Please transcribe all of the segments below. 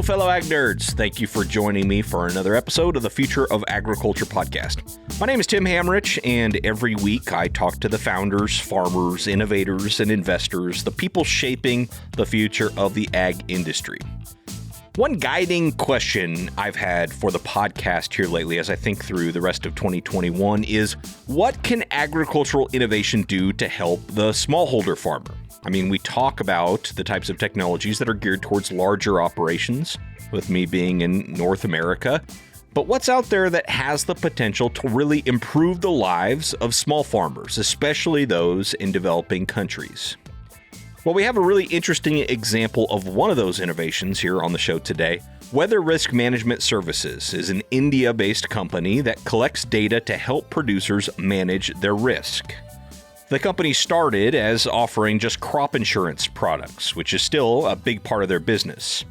Hello, fellow ag nerds. Thank you for joining me for another episode of the Future of Agriculture podcast. My name is Tim Hamrich, and every week I talk to the founders, farmers, innovators, and investors, the people shaping the future of the ag industry. One guiding question I've had for the podcast here lately as I think through the rest of 2021 is, what can agricultural innovation do to help the smallholder farmer? I mean, we talk about the types of technologies that are geared towards larger operations, with me being in North America. But what's out there that has the potential to really improve the lives of small farmers, especially those in developing countries? Well, we have a really interesting example of one of those innovations here on the show today. Weather Risk Management Services is an India-based company that collects data to help producers manage their risk. The company started as offering just crop insurance products, which is still a big part of their business.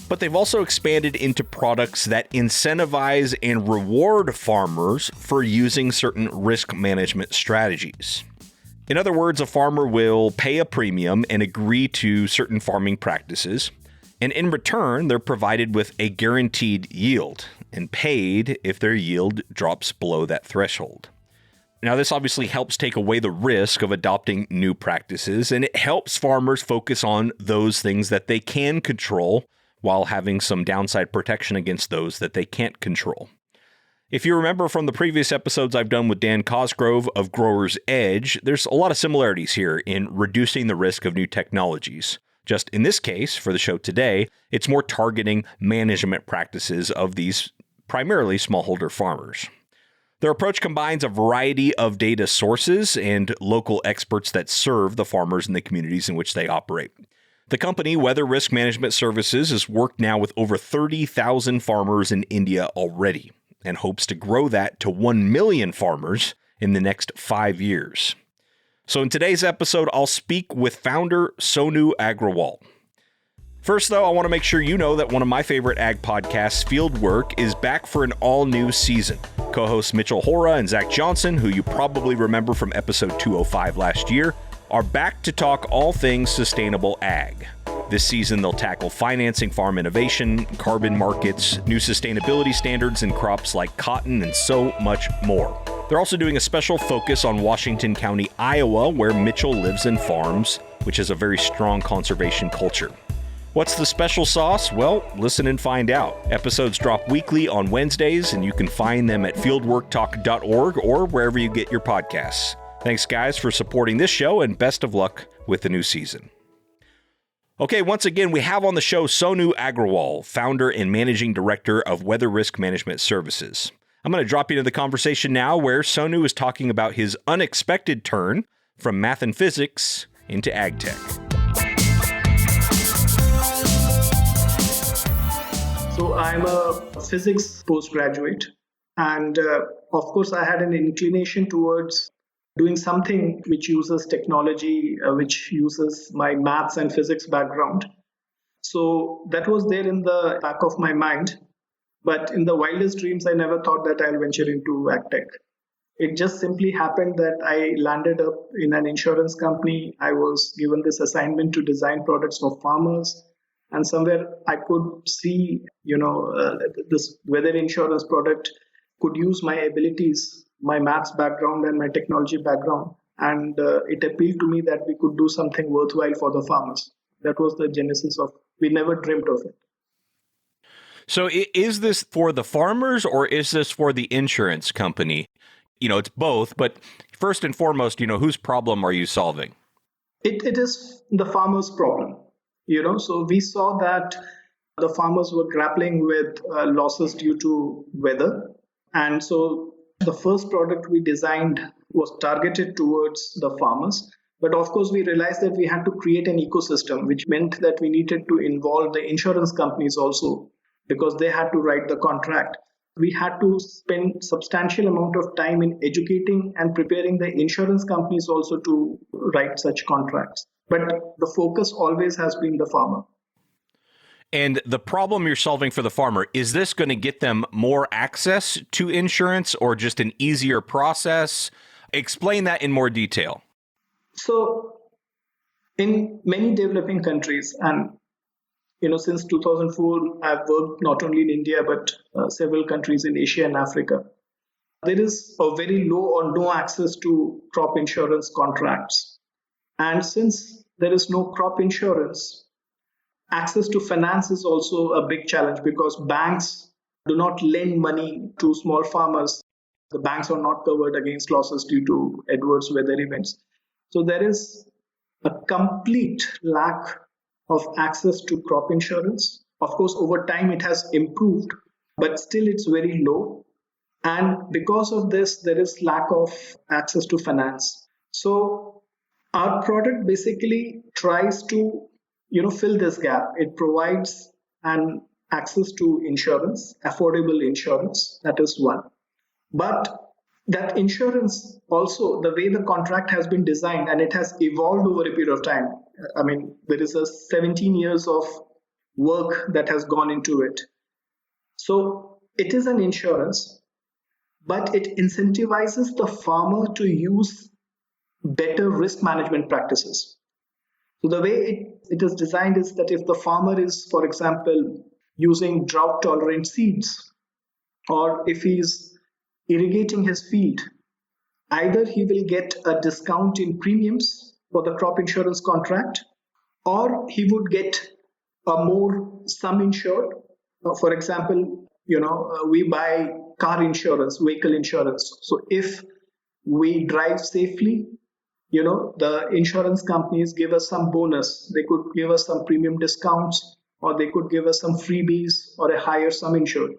But they've also expanded into products that incentivize and reward farmers for using certain risk management strategies. In other words, a farmer will pay a premium and agree to certain farming practices, and in return, they're provided with a guaranteed yield and paid if their yield drops below that threshold. Now, this obviously helps take away the risk of adopting new practices, and it helps farmers focus on those things that they can control while having some downside protection against those that they can't control. If you remember from the previous episodes I've done with Dan Cosgrove of Growers Edge, there's a lot of similarities here in reducing the risk of new technologies. Just in this case, for the show today, it's more targeting management practices of these primarily smallholder farmers. Their approach combines a variety of data sources and local experts that serve the farmers in the communities in which they operate. The company, Weather Risk Management Services, has worked now with over 30,000 farmers in India already and hopes to grow that to 1 million farmers in the next 5 years. So in today's episode, I'll speak with founder Sonu Agrawal. First, though, I want to make sure you know that one of my favorite ag podcasts, Fieldwork, is back for an all-new season. Co-hosts Mitchell Hora and Zach Johnson, who you probably remember from episode 205 last year, are back to talk all things sustainable ag. This season, they'll tackle financing farm innovation, carbon markets, new sustainability standards in crops like cotton, and so much more. They're also doing a special focus on Washington County, Iowa, where Mitchell lives and farms, which has a very strong conservation culture. What's the special sauce? Well, listen and find out. Episodes drop weekly on Wednesdays, and you can find them at fieldworktalk.org or wherever you get your podcasts. Thanks, guys, for supporting this show, and best of luck with the new season. Okay, once again, we have on the show Sonu Agrawal, founder and managing director of Weather Risk Management Services. I'm going to drop you into the conversation now, where Sonu is talking about his unexpected turn from math and physics into ag tech. So I'm a physics postgraduate, and of course I had an inclination towards doing something which uses technology, which uses my maths and physics background. So that was there in the back of my mind, but in the wildest dreams I never thought that I'll venture into agtech. It just simply happened that I landed up in an insurance company. I was given this assignment to design products for farmers. And somewhere I could see, this weather insurance product could use my abilities, my maths background and my technology background. And it appealed to me that we could do something worthwhile for the farmers. That was the genesis of, we never dreamt of it. So is this for the farmers or is this for the insurance company? It's both, but first and foremost, whose problem are you solving? It is the farmer's problem. So we saw that the farmers were grappling with losses due to weather. And so the first product we designed was targeted towards the farmers. But of course, we realized that we had to create an ecosystem, which meant that we needed to involve the insurance companies also, because they had to write the contract. We had to spend substantial amount of time in educating and preparing the insurance companies also to write such contracts. But the focus always has been the farmer. And the problem you're solving for the farmer, is this going to get them more access to insurance or just an easier process? Explain that in more detail. So in many developing countries, and since 2004, I've worked not only in India, but several countries in Asia and Africa. There is a very low or no access to crop insurance contracts. And since there is no crop insurance, access to finance is also a big challenge because banks do not lend money to small farmers. The banks are not covered against losses due to adverse weather events. So there is a complete lack of access to crop insurance. Of course, over time it has improved, but still it's very low. And because of this, there is lack of access to finance. So our product basically tries to fill this gap. It provides an access to insurance, affordable insurance. That is one. But that insurance also, the way the contract has been designed and it has evolved over a period of time. I mean, there is a 17 years of work that has gone into it. So it is an insurance, but it incentivizes the farmer to use better risk management practices. So the way it is designed is that if the farmer is, for example, using drought tolerant seeds, or if he's irrigating his field, either he will get a discount in premiums for the crop insurance contract, or he would get a more sum insured. For example, we buy car insurance, vehicle insurance. So if we drive safely, the insurance companies give us some bonus. They could give us some premium discounts, or they could give us some freebies or a higher sum insured.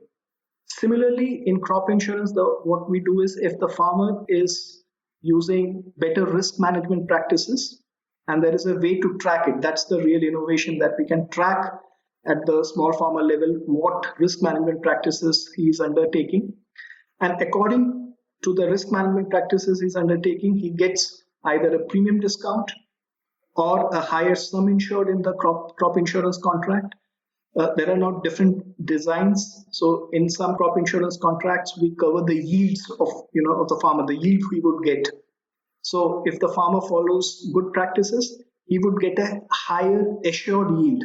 Similarly, in crop insurance, what we do is if the farmer is using better risk management practices, and there is a way to track it, that's the real innovation, that we can track at the small farmer level what risk management practices he is undertaking. And according to the risk management practices he's undertaking, he gets either a premium discount or a higher sum insured in the crop insurance contract. There are now different designs. So in some crop insurance contracts, we cover the yields of the farmer, the yield he would get. So if the farmer follows good practices, he would get a higher assured yield.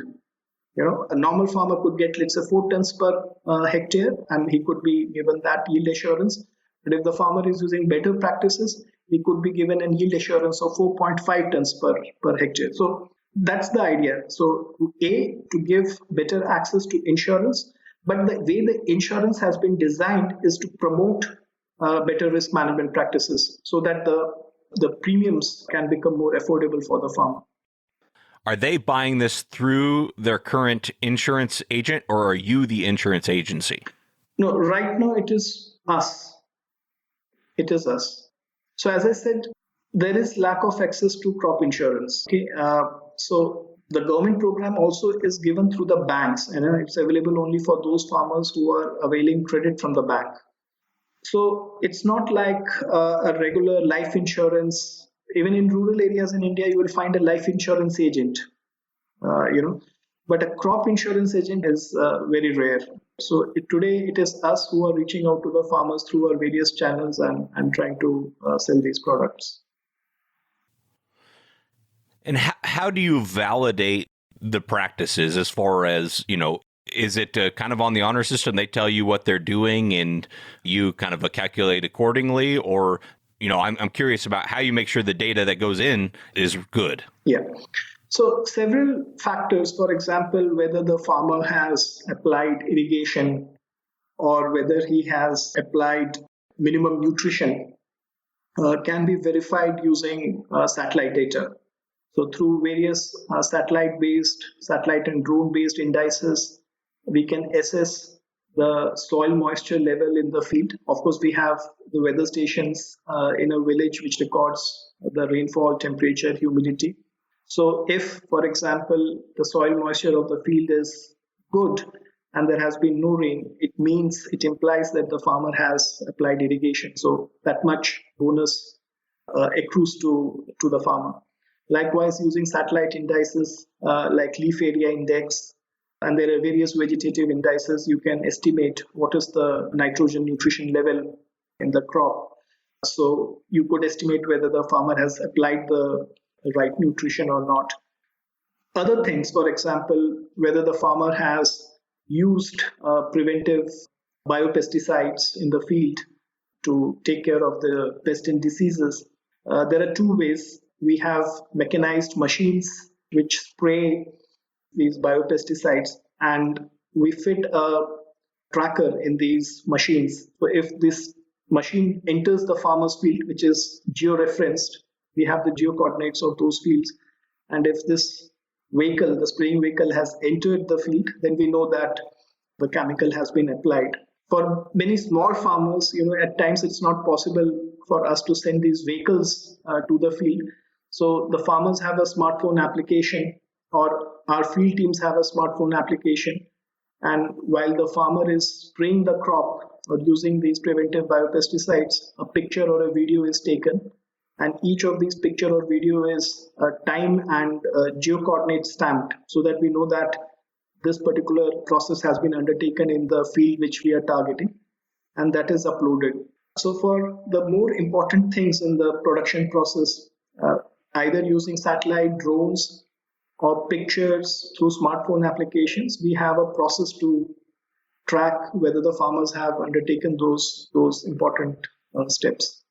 A normal farmer could get, let's say, 4 tons per hectare, and he could be given that yield assurance. But if the farmer is using better practices, he could be given a yield assurance of 4.5 tons per hectare. So that's the idea. So to give better access to insurance, but the way the insurance has been designed is to promote better risk management practices so that the premiums can become more affordable for the farmer. Are they buying this through their current insurance agent, or are you the insurance agency? No, right now it is us. It is us. So as I said, there is lack of access to crop insurance. Okay, so the government program also is given through the banks, and it's available only for those farmers who are availing credit from the bank. So it's not like a regular life insurance. Even in rural areas in India, you will find a life insurance agent, but a crop insurance agent is very rare. So today it is us who are reaching out to the farmers through our various channels and trying to sell these products. And how do you validate the practices as far as, is it kind of on the honor system? They tell you what they're doing and you kind of calculate accordingly? Or, I'm curious about how you make sure the data that goes in is good. Yeah. So several factors, for example, whether the farmer has applied irrigation or whether he has applied minimum nutrition can be verified using satellite data. So through various satellite and drone-based indices, we can assess the soil moisture level in the field. Of course, we have the weather stations in a village which records the rainfall, temperature, humidity. So if, for example, the soil moisture of the field is good and there has been no rain, it implies that the farmer has applied irrigation. So that much bonus accrues to the farmer. Likewise, using satellite indices like leaf area index, and there are various vegetative indices, you can estimate what is the nitrogen nutrition level in the crop. So you could estimate whether the farmer has applied the right nutrition or not. other things, for example, whether the farmer has used preventive biopesticides in the field to take care of the pest and diseases. There are two ways. We have mechanized machines which spray these biopesticides, and we fit a tracker in these machines. So if this machine enters the farmer's field, which is geo-referenced, we have the geo coordinates of those fields. And if this vehicle, the spraying vehicle, has entered the field, then we know that the chemical has been applied. For many small farmers, at times it's not possible for us to send these vehicles to the field. So the farmers have a smartphone application, or our field teams have a smartphone application. And while the farmer is spraying the crop or using these preventive biopesticides, a picture or a video is taken. And each of these picture or video is time and geo-coordinate stamped, so that we know that this particular process has been undertaken in the field which we are targeting, and that is uploaded. So for the more important things in the production process, either using satellite, drones, or pictures through smartphone applications, we have a process to track whether the farmers have undertaken those important steps.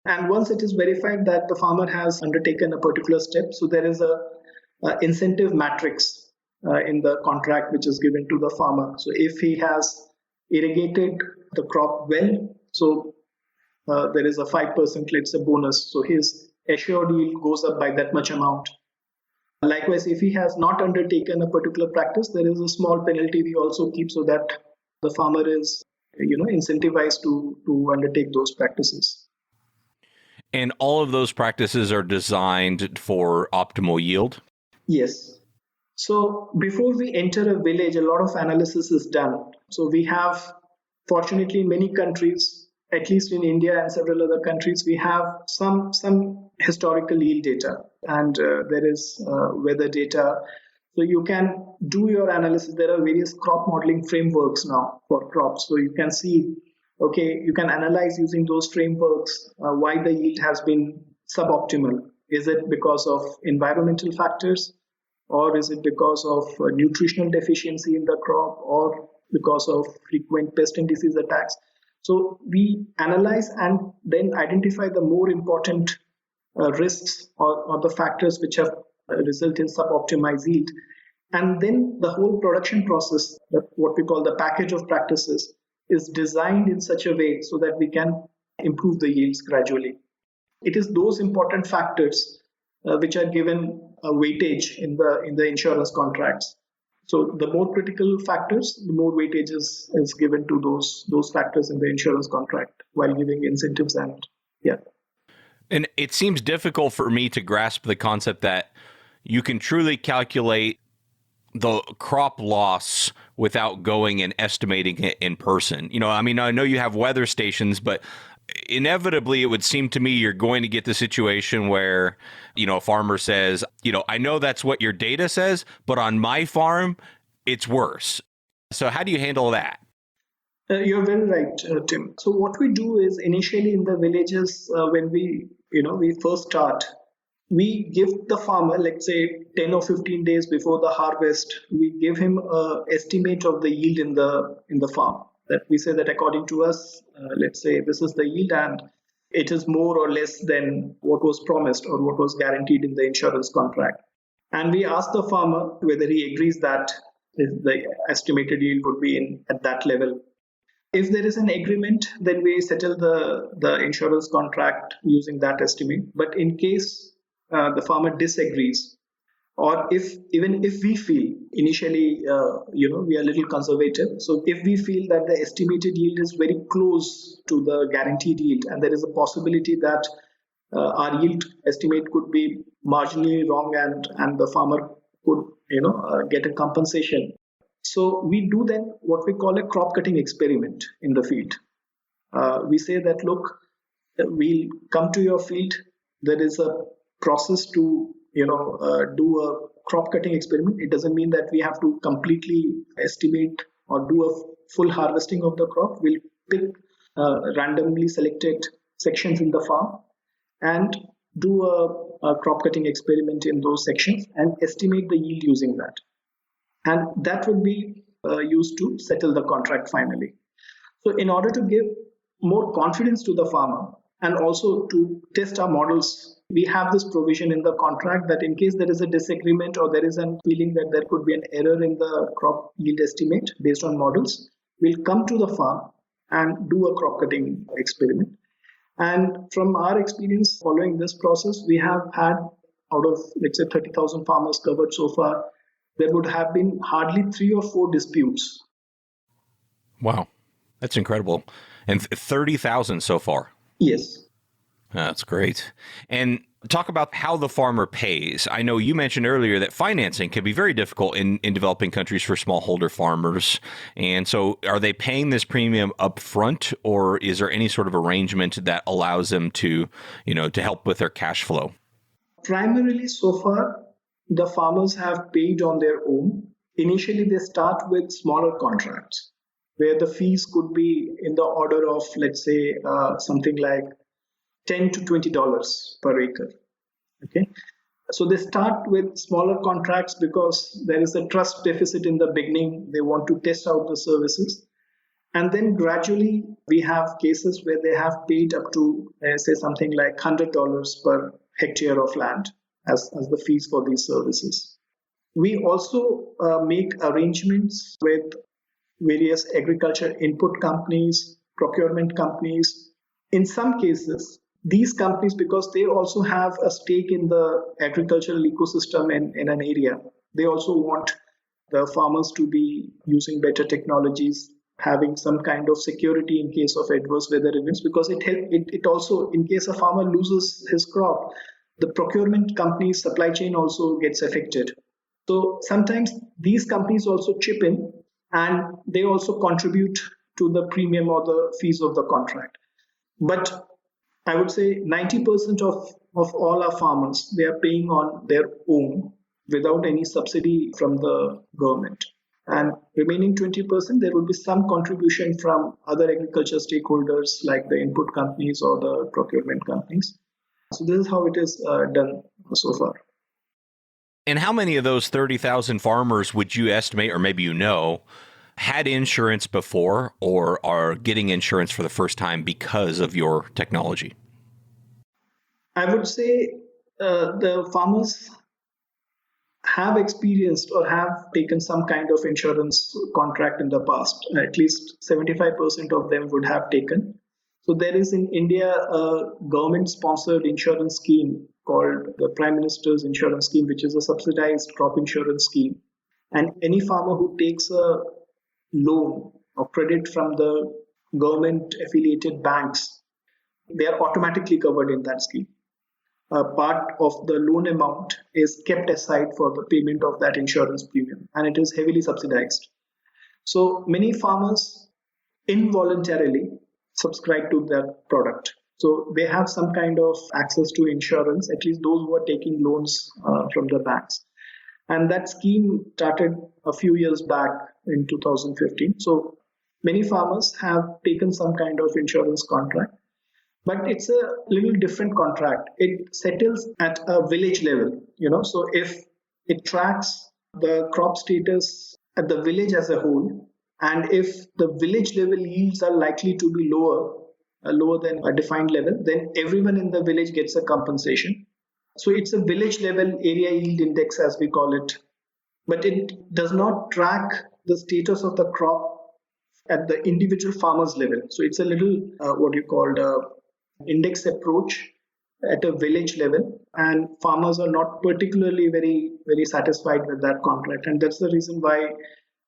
And once it is verified that the farmer has undertaken a particular step, so there is a incentive matrix in the contract which is given to the farmer. So if he has irrigated the crop well, so there is a 5%, let's say, bonus. So his assured yield goes up by that much amount. Likewise, if he has not undertaken a particular practice, there is a small penalty we also keep, so that the farmer is incentivized to undertake those practices. And all of those practices are designed for optimal yield? Yes. So before we enter a village, a lot of analysis is done. So we have, fortunately, in many countries, at least in India and several other countries, we have some historical yield data, and there is weather data. So you can do your analysis. There are various crop modeling frameworks now for crops. So you can see, okay, you can analyze using those frameworks why the yield has been suboptimal. Is it because of environmental factors, or is it because of nutritional deficiency in the crop, or because of frequent pest and disease attacks? So we analyze and then identify the more important risks or the factors which have result in suboptimized yield. And then the whole production process, what we call the package of practices, is designed in such a way so that we can improve the yields gradually. It is those important factors which are given a weightage in the insurance contracts. So the more critical factors, the more weightage is given to those factors in the insurance contract while giving incentives. And it seems difficult for me to grasp the concept that you can truly calculate the crop loss without going and estimating it in person. I know you have weather stations, but inevitably it would seem to me you're going to get the situation where, a farmer says, I know that's what your data says, but on my farm, it's worse. So how do you handle that? You're very right, Tim. So what we do is initially in the villages, when we first start, we give the farmer, let's say 10 or 15 days before the harvest, we give him an estimate of the yield in the farm. That we say that according to us, let's say this is the yield, and it is more or less than what was promised or what was guaranteed in the insurance contract. And we ask the farmer whether he agrees that the estimated yield would be at that level. If there is an agreement, then we settle the insurance contract using that estimate. But in case the farmer disagrees, or even if we feel initially, we are a little conservative. So if we feel that the estimated yield is very close to the guaranteed yield, and there is a possibility that our yield estimate could be marginally wrong, and the farmer could, get a compensation. So we do then what we call a crop cutting experiment in the field. We say that, look, we'll come to your field. There is a process to do a crop cutting experiment. It doesn't mean that we have to completely estimate or do a full harvesting of the crop. We'll pick randomly selected sections in the farm, and do a crop cutting experiment in those sections and estimate the yield using that. And that would be used to settle the contract finally. So in order to give more confidence to the farmer and also to test our models, we have this provision in the contract that in case there is a disagreement or there is a feeling that there could be an error in the crop yield estimate based on models, we'll come to the farm and do a crop cutting experiment. And from our experience following this process, we have had out of, let's say, 30,000 farmers covered so far, there would have been hardly 3 or 4 disputes. Wow, that's incredible. And 30,000 so far. Yes. That's great. And talk about how the farmer pays. I know you mentioned earlier that financing can be very difficult in developing countries for smallholder farmers. And so are they paying this premium up front, or is there any sort of arrangement that allows them to, to help with their cash flow? Primarily so far, the farmers have paid on their own. Initially, they start with smaller contracts where the fees could be in the order of, let's say, something like $10 to $20 per acre. Okay, so they start with smaller contracts because there is a trust deficit in the beginning. They want to test out the services, and then gradually we have cases where they have paid up to say something like $100 per hectare of land as the fees for these services. We also make arrangements with various agriculture input companies, procurement companies. In some cases, these companies, because they also have a stake in the agricultural ecosystem in an area, they also want the farmers to be using better technologies, having some kind of security in case of adverse weather events, because it also, in case a farmer loses his crop, the procurement company's supply chain also gets affected. So sometimes these companies also chip in and they also contribute to the premium or the fees of the contract. But I would say 90% of all our farmers, they are paying on their own without any subsidy from the government. And remaining 20%, there will be some contribution from other agriculture stakeholders like the input companies or the procurement companies. So this is how it is done so far. And how many of those 30,000 farmers would you estimate, or maybe had insurance before or are getting insurance for the first time because of your technology? I would say the farmers have experienced or have taken some kind of insurance contract in the past. At least 75% of them would have taken. So there is in India a government-sponsored insurance scheme called the Prime Minister's Insurance Scheme, which is a subsidized crop insurance scheme. And any farmer who takes a loan or credit from the government-affiliated banks, they are automatically covered in that scheme. A part of the loan amount is kept aside for the payment of that insurance premium, and it is heavily subsidized. So many farmers involuntarily subscribe to that product. So they have some kind of access to insurance, at least those who are taking loans from the banks. And that scheme started a few years back in 2015. So many farmers have taken some kind of insurance contract, but it's a little different contract. It settles at a village level, so if it tracks the crop status at the village as a whole, and if the village level yields are likely to be lower than a defined level, then everyone in the village gets a compensation. So it's a village level area yield index, as we call it, but it does not track the status of the crop at the individual farmer's level. So it's a little index approach at a village level, and farmers are not particularly very, very satisfied with that contract. And that's the reason why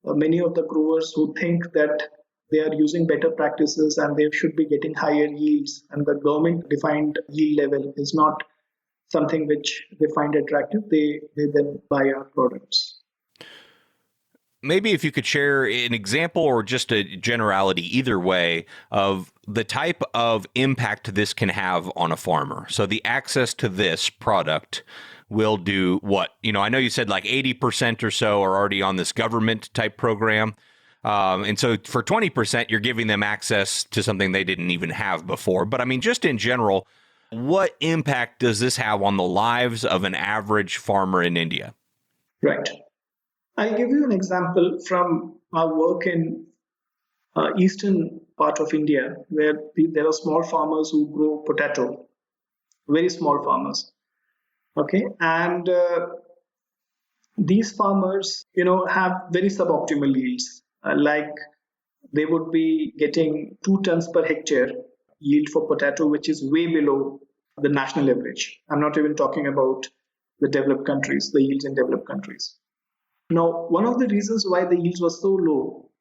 many of the growers who think that they are using better practices and they should be getting higher yields, and the government defined yield level is not something which they find attractive, they then buy our products. Maybe if you could share an example or just a generality, either way, of the type of impact this can have on a farmer. So the access to this product will do what? I know you said like 80% or so are already on this government type program. And so for 20%, you're giving them access to something they didn't even have before. But I mean, just in general, What impact does this have on the lives of an average farmer in India? Right. I'll give you an example from our work in eastern part of India, where there are small farmers who grow potato, very small farmers. Okay, and these farmers, have very suboptimal yields. Like they would be getting 2 tons per hectare yield for potato, which is way below the national average. I'm not even talking about the developed countries, the yields in developed countries. Now, one of the reasons why the yields were so low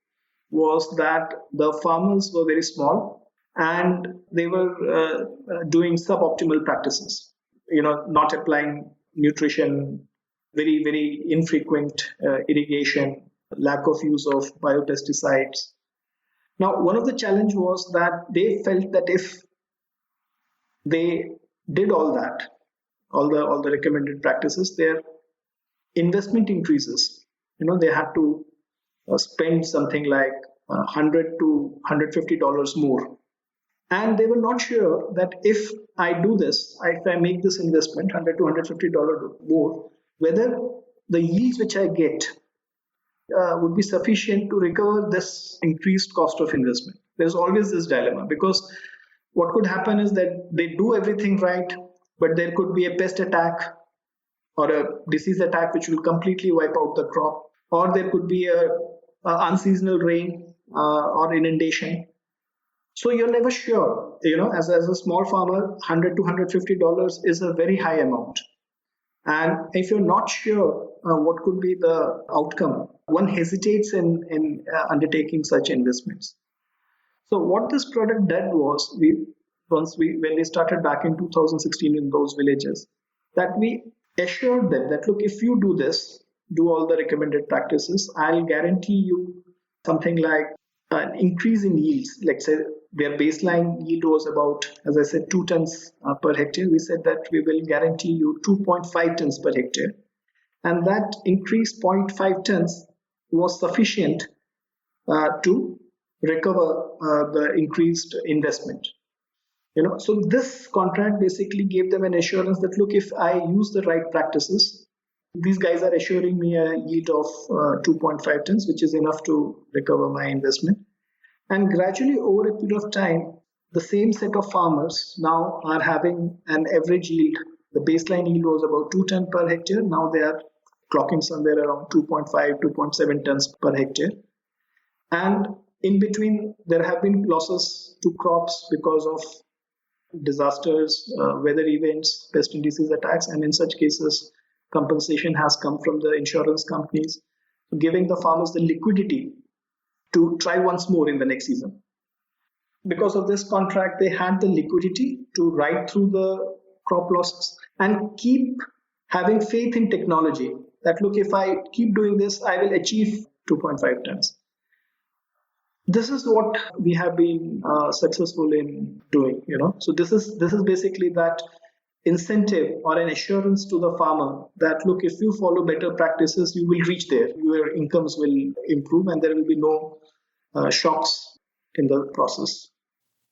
was that the farmers were very small and they were doing suboptimal practices, not applying nutrition, very, very infrequent irrigation, lack of use of biopesticides. Now, one of the challenge was that they felt that if they did all that, all the recommended practices, their investment increases. They had to spend something like $100 to $150 more, and they were not sure that if I do this, if I make this investment $100 to $150 more, whether the yields which I get would be sufficient to recover this increased cost of investment. There's always this dilemma, because what could happen is that they do everything right, but there could be a pest attack or a disease attack which will completely wipe out the crop, or there could be a unseasonal rain or inundation. So you're never sure. As a small farmer, $100 to $150 is a very high amount. And if you're not sure what could be the outcome, one hesitates in undertaking such investments. So what this product did was, when we started back in 2016 in those villages, that we assured them that, look, if you do this, do all the recommended practices, I'll guarantee you something like an increase in yields. Like say their baseline yield was about, as I said, 2 tons per hectare. We said that we will guarantee you 2.5 tons per hectare. And that increased 0.5 tons was sufficient to recover the increased investment. So this contract basically gave them an assurance that, look, if I use the right practices, these guys are assuring me a yield of 2.5 tons, which is enough to recover my investment. And gradually, over a period of time, the same set of farmers now are having an average yield. The baseline yield was about 2 tons per hectare. Now they are clocking somewhere around 2.5, 2.7 tons per hectare. And in between, there have been losses to crops because of disasters, weather events, pest and disease attacks, and in such cases, compensation has come from the insurance companies, giving the farmers the liquidity to try once more in the next season. Because of this contract, they had the liquidity to ride through the crop losses and keep having faith in technology that, look, if I keep doing this, I will achieve 2.5 tons. This is what we have been successful in doing. So this is basically that incentive or an assurance to the farmer that, look, if you follow better practices, you will reach there. Your incomes will improve and there will be no shocks in the process.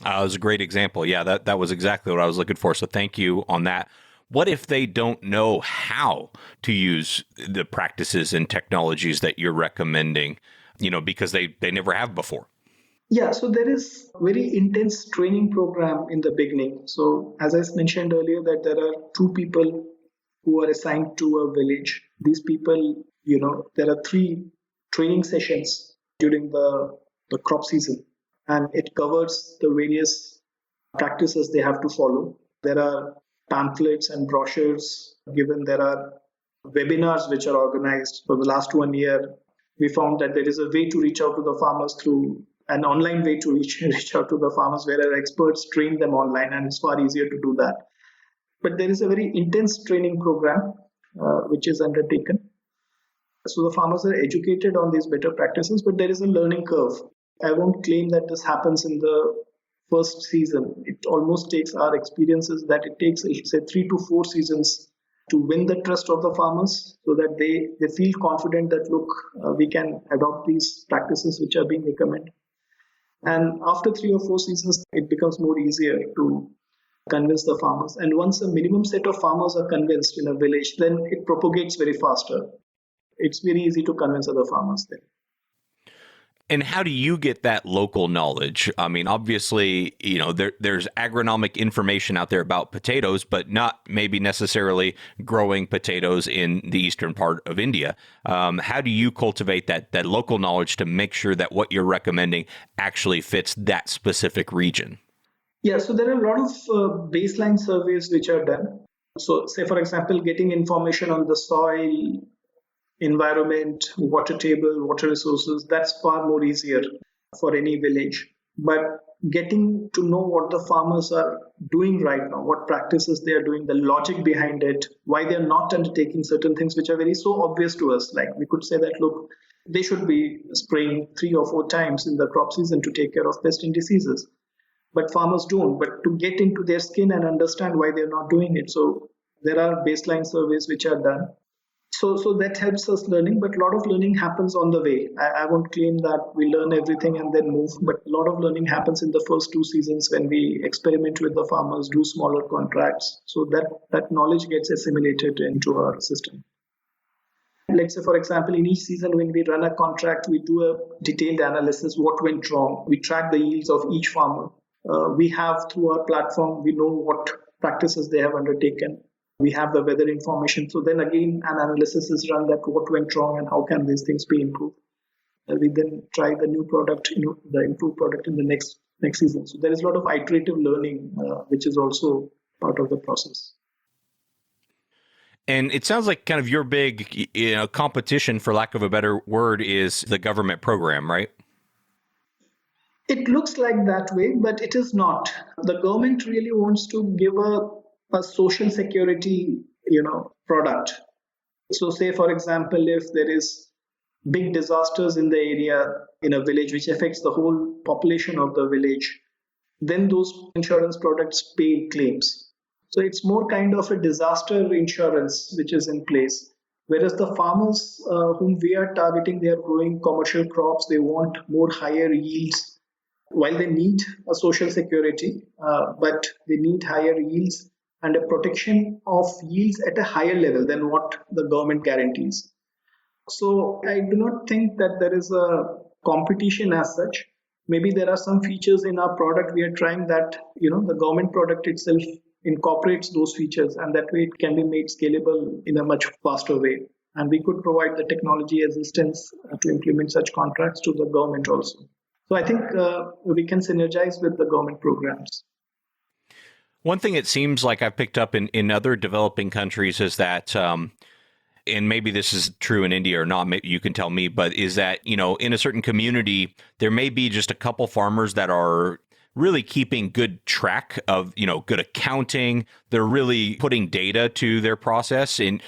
That was a great example. Yeah, that was exactly what I was looking for. So thank you on that. What if they don't know how to use the practices and technologies that you're recommending, because they never have before? Yeah, so there is very intense training program in the beginning. So as I mentioned earlier, that there are 2 people who are assigned to a village. These people, there are 3 training sessions during the crop season, and it covers the various practices they have to follow. There are pamphlets and brochures given. There are webinars which are organized. For the last 1 year, we found that there is a way to reach out to the farmers through an online way to reach out to the farmers, where our experts train them online, and it's far easier to do that. But there is a very intense training program which is undertaken. So the farmers are educated on these better practices, but there is a learning curve. I won't claim that this happens in the first season. It almost takes, our experiences that it takes, say, 3 to 4 seasons to win the trust of the farmers, so that they feel confident that, look, we can adopt these practices which are being recommended. And after 3 or 4 seasons, it becomes more easier to convince the farmers. And once a minimum set of farmers are convinced in a village, then it propagates very faster. It's very easy to convince other farmers then. And how do you get that local knowledge? I mean, obviously, there's agronomic information out there about potatoes, but not maybe necessarily growing potatoes in the eastern part of India. How do you cultivate that local knowledge to make sure that what you're recommending actually fits that specific region? Yeah, so there are a lot of baseline surveys which are done. So, say, for example, getting information on the soil, environment, water table, water resources, that's far more easier for any village. But getting to know what the farmers are doing right now, what practices they are doing, the logic behind it, why they're not undertaking certain things which are very so obvious to us. Like we could say that, look, they should be spraying 3 or 4 times in the crop season to take care of pests and diseases. But farmers don't. But to get into their skin and understand why they're not doing it. So there are baseline surveys which are done. So that helps us learning, but a lot of learning happens on the way. I won't claim that we learn everything and then move, but a lot of learning happens in the first 2 seasons when we experiment with the farmers, do smaller contracts, so that knowledge gets assimilated into our system. Let's say, for example, in each season when we run a contract, we do a detailed analysis, what went wrong. We track the yields of each farmer. We have, through our platform, we know what practices they have undertaken. We have the weather information. So then again, an analysis is run that what went wrong and how can these things be improved. We then try the new product, the improved product in the next season. So there is a lot of iterative learning, which is also part of the process. And it sounds like kind of your big competition, for lack of a better word, is the government program, right? It looks like that way, but it is not. The government really wants to give a social security, product. So say, for example, if there is big disasters in the area, in a village, which affects the whole population of the village, then those insurance products pay claims. So it's more kind of a disaster insurance which is in place. Whereas the farmers whom we are targeting, they are growing commercial crops, they want more higher yields. While they need a social security, but they need higher yields and a protection of yields at a higher level than what the government guarantees. So I do not think that there is a competition as such. Maybe there are some features in our product we are trying that, the government product itself incorporates those features, and that way it can be made scalable in a much faster way. And we could provide the technology assistance to implement such contracts to the government also. So I think we can synergize with the government programs. One thing it seems like I've picked up in other developing countries is that, and maybe this is true in India or not, maybe you can tell me, but is that, in a certain community, there may be just a couple farmers that are really keeping good track of, good accounting. They're really putting data to their process in,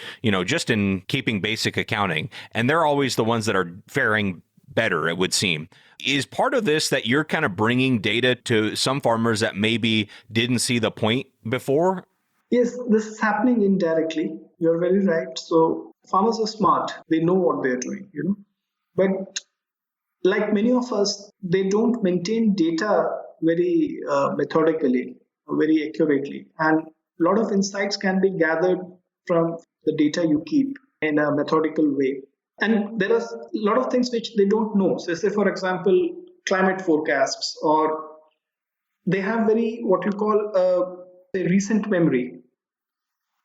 just in keeping basic accounting. And they're always the ones that are faring better, it would seem. Is part of this that you're kind of bringing data to some farmers that maybe didn't see the point before? Yes, this is happening indirectly. You're very right. So farmers are smart. They know what they're doing, But like many of us, they don't maintain data very methodically, very accurately. And a lot of insights can be gathered from the data you keep in a methodical way. And there are a lot of things which they don't know. So say, for example, climate forecasts, or they have very, what you call a recent memory.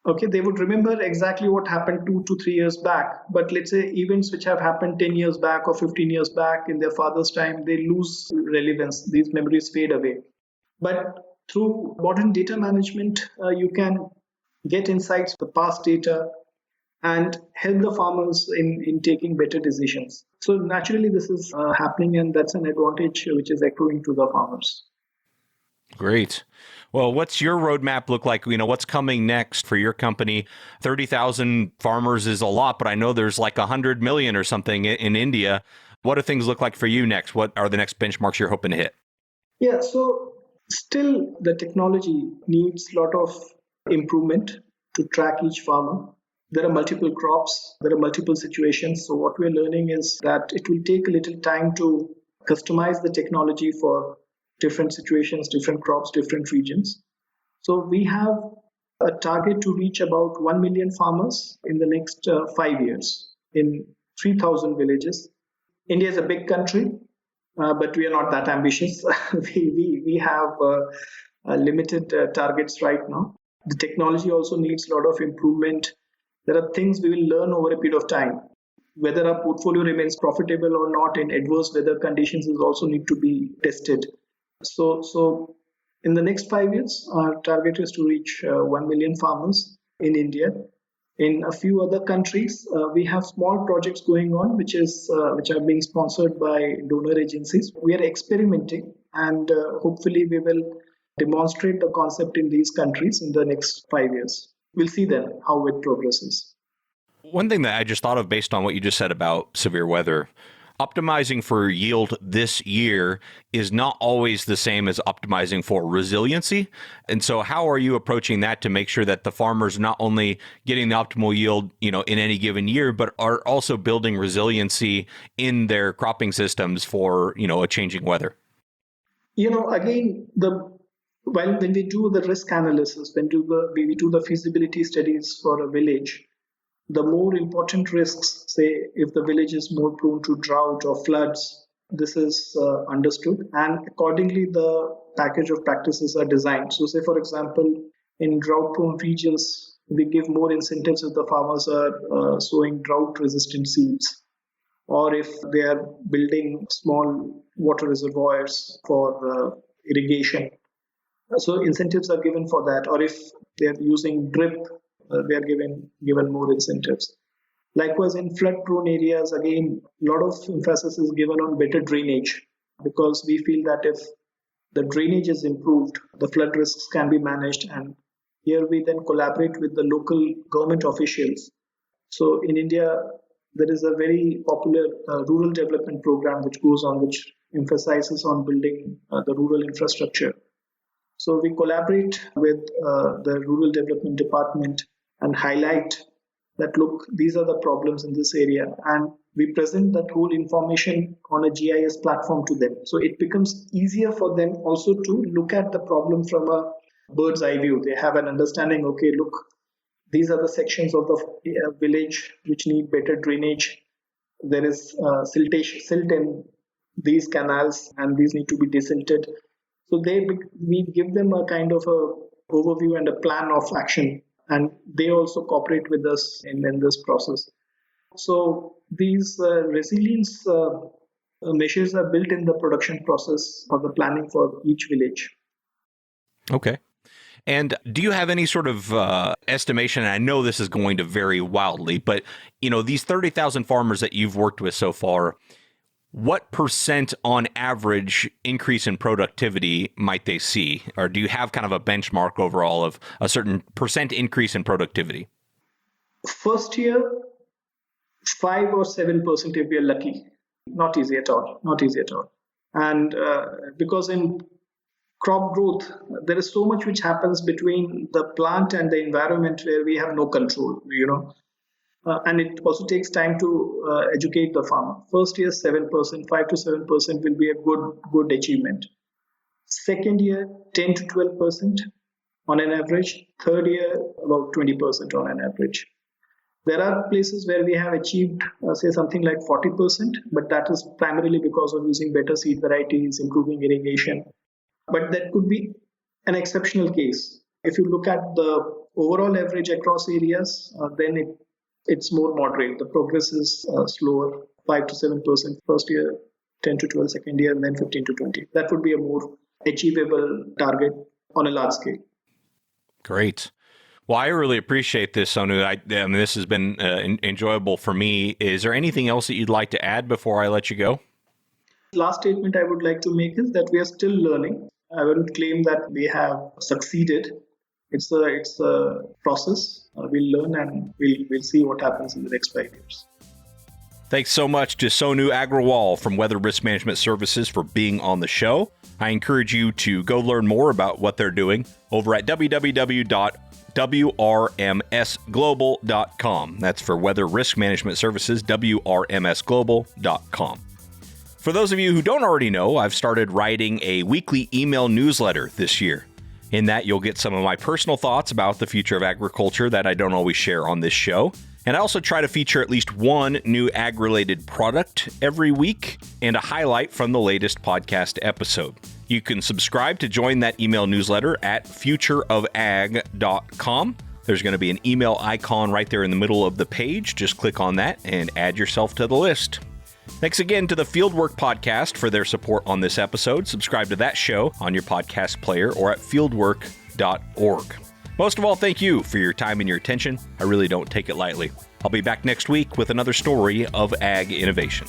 Okay, they would remember exactly what happened 2 to 3 years back. But let's say events which have happened 10 years back or 15 years back in their father's time, they lose relevance. These memories fade away. But through modern data management, you can get insights, the past data, and help the farmers in taking better decisions. So naturally, this is happening, and that's an advantage which is accruing to the farmers. Great. Well, what's your roadmap look like? What's coming next for your company? 30,000 farmers is a lot, but I know there's like 100 million or something in India. What do things look like for you next? What are the next benchmarks you're hoping to hit? Yeah, so still the technology needs a lot of improvement to track each farmer. There are multiple crops, there are multiple situations. So what we're learning is that it will take a little time to customize the technology for different situations, different crops, different regions. So we have a target to reach about 1 million farmers in the next 5 years in 3,000 villages. India is a big country, but we are not that ambitious. We have limited targets right now. The technology also needs a lot of improvement. There are things we will learn over a period of time. Whether our portfolio remains profitable or not in adverse weather conditions is also need to be tested. So in the next 5 years, our target is to reach 1 million farmers in India. In a few other countries, we have small projects going on, which are being sponsored by donor agencies. We are experimenting, and hopefully, we will demonstrate the concept in these countries in the next 5 years. We'll see then how it progresses. One thing that I just thought of based on what you just said about severe weather, optimizing for yield this year is not always the same as optimizing for resiliency. And so how are you approaching that to make sure that the farmers are not only getting the optimal yield, in any given year, but are also building resiliency in their cropping systems for, a changing weather? Again, when we do the risk analysis, when we do the feasibility studies for a village, the more important risks, say if the village is more prone to drought or floods, this is understood, and accordingly the package of practices are designed. So say for example, in drought prone regions, we give more incentives if the farmers are sowing drought resistant seeds, or if they are building small water reservoirs for irrigation. So incentives are given for that, or if they are using drip, they are given more incentives. Likewise, in flood-prone areas, again, a lot of emphasis is given on better drainage, because we feel that if the drainage is improved, the flood risks can be managed, and here we then collaborate with the local government officials. So in India, there is a very popular rural development program which emphasizes on building the rural infrastructure. So we collaborate with the rural development department and highlight that, look, these are the problems in this area. And we present that whole information on a GIS platform to them. So it becomes easier for them also to look at the problem from a bird's eye view. They have an understanding, okay, look, these are the sections of the village which need better drainage. There is silt in these canals, and these need to be desilted. So we give them a kind of a overview and a plan of action, and they also cooperate with us in this process. So these resilience measures are built in the production process or the planning for each village. Okay. And do you have any sort of estimation? And I know this is going to vary wildly, but these 30,000 farmers that you've worked with so far, what % on average increase in productivity might they see? Or do you have kind of a benchmark overall of a certain % increase in productivity? First year, 5 or 7% if we are lucky. Not easy at all. And because in crop growth, there is so much which happens between the plant and the environment where we have no control, and it also takes time to educate the farmer. First year, 7%, 5 to 7% will be a good achievement. Second year, 10 to 12% on an average. Third year, about 20% on an average. There are places where we have achieved, say, something like 40%, but that is primarily because of using better seed varieties, improving irrigation. But that could be an exceptional case. If you look at the overall average across areas, then it's more moderate. The progress is slower, 5 to 7% first year, 10 to 12 second year, and then 15 to 20. That would be a more achievable target on a large scale. Great. Well, I really appreciate this, Sonu. I mean, this has been enjoyable for me. Is there anything else that you'd like to add before I let you go? Last statement I would like to make is that we are still learning. I wouldn't claim that we have succeeded. It's a process. We'll learn, and we'll see what happens in the next 5 years. Thanks so much to Sonu Agrawal from Weather Risk Management Services for being on the show. I encourage you to go learn more about what they're doing over at www.wrmsglobal.com. That's for Weather Risk Management Services, wrmsglobal.com. For those of you who don't already know, I've started writing a weekly email newsletter this year. In that, you'll get some of my personal thoughts about the future of agriculture that I don't always share on this show. And I also try to feature at least one new ag-related product every week and a highlight from the latest podcast episode. You can subscribe to join that email newsletter at futureofag.com. There's going to be an email icon right there in the middle of the page. Just click on that and add yourself to the list. Thanks again to the Fieldwork Podcast for their support on this episode. Subscribe to that show on your podcast player or at fieldwork.org. Most of all, thank you for your time and your attention. I really don't take it lightly. I'll be back next week with another story of ag innovation.